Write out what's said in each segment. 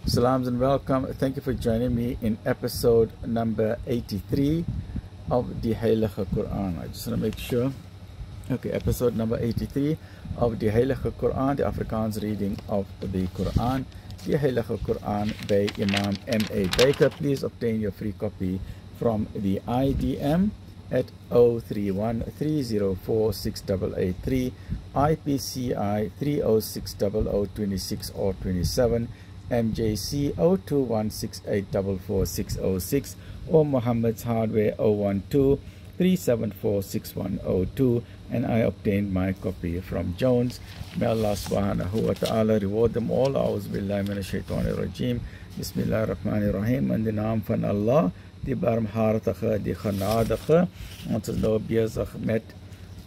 Salams and welcome. Thank you for joining me in episode number 83 of the Heilige Quran. I just want to make sure. Okay, episode number 83 of the Heilige Quran, the Afrikaans reading of the Quran, the Heilige Quran by Imam M.A. Baker. Please obtain your free copy from the IDM at 031-304-6883, IPCI 3060026 or 27, MJC 02168444606, or Muhammad's Hardware 012-374-6102, and I obtained my copy from Jones. May Allah subhanahu wa ta'ala reward them all. A'udhu billahi minash shaitanir rajim. Bismillahir rahmanir rahim. In the naam van Allah, die barmhartige, die genadige. Ons is nou bezig met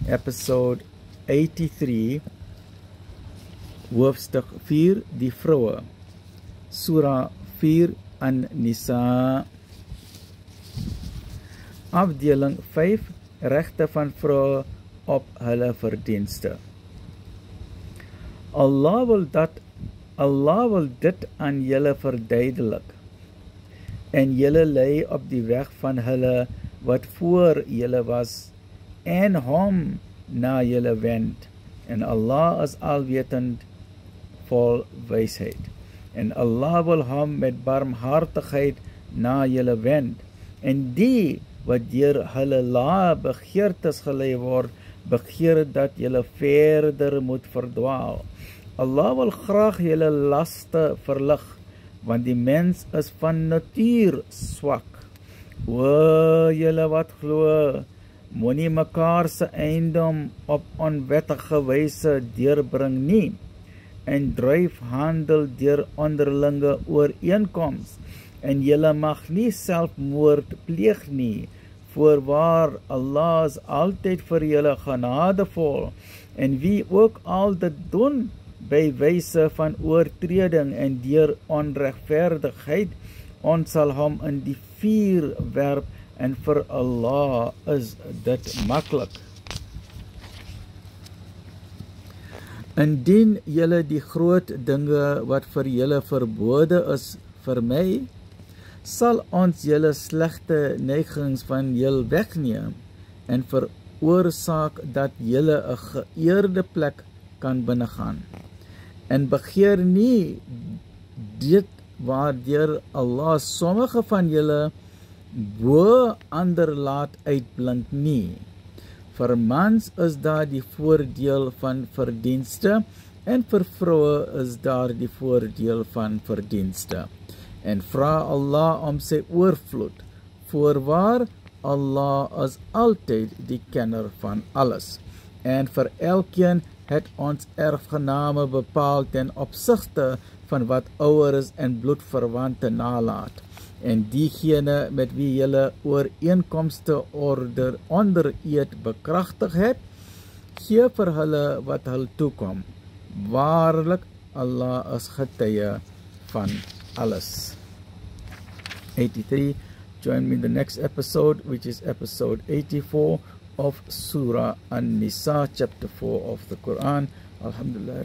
episode 83, hoofstuk 4, die vroue. Surah 4 An-Nisa. Afdeling 5, regte van vroue op hulle verdienste. Allah wil dit aan julle verduidelik, en julle lei op die weg van hulle wat voor julle was, en hom na julle wend, en Allah is alwetend vol wysheid. En Allah wil hom met barmhartigheid na julle wend, en die wat deur hulle lae begeertes gelei word, begeer dat julle verder moet verdwaal. Allah wil graag julle laste verlig, want die mens is van natuur swak. O julle wat glo, moenie mekaar se eiendom op onwettige wyse deurbring nie, en dryf handel deur onderlinge ooreenkoms, en julle mag nie selfmoord pleeg nie, voorwaar Allah is altyd vir julle genadevol, en wie ook al dit doen by wyse van oortreding en deur onregverdigheid, ons sal hom in die vuur werp, en vir Allah is dit maklik. Indien julle die groot dinge wat vir julle verbode is vermy, sal ons julle slegte neigings van julle wegneem en veroorsaak dat julle 'n geëerde plek kan binnegaan. En begeer nie dit waardeur Allah sommige van julle bo ander laat uitblink nie. Vir mans is daar die voordeel van verdienste, en vir vroue is daar die voordeel van verdienste. En vra Allah om sy oorvloed, voorwaar Allah is altyd die kenner van alles. En vir elkeen het ons erfgename bepaal ten opsigte van wat ouer is en bloedverwante nalaat. En diegene met wie julle ooreenkomste onder eed bekragtig het, gee vir hulle wat hulle toekom. Waarlik, Allah is getuie van alles. 83. Join me in the next episode, which is episode 84 of Surah An-Nisa, chapter 4 of the Quran. Alhamdulillah.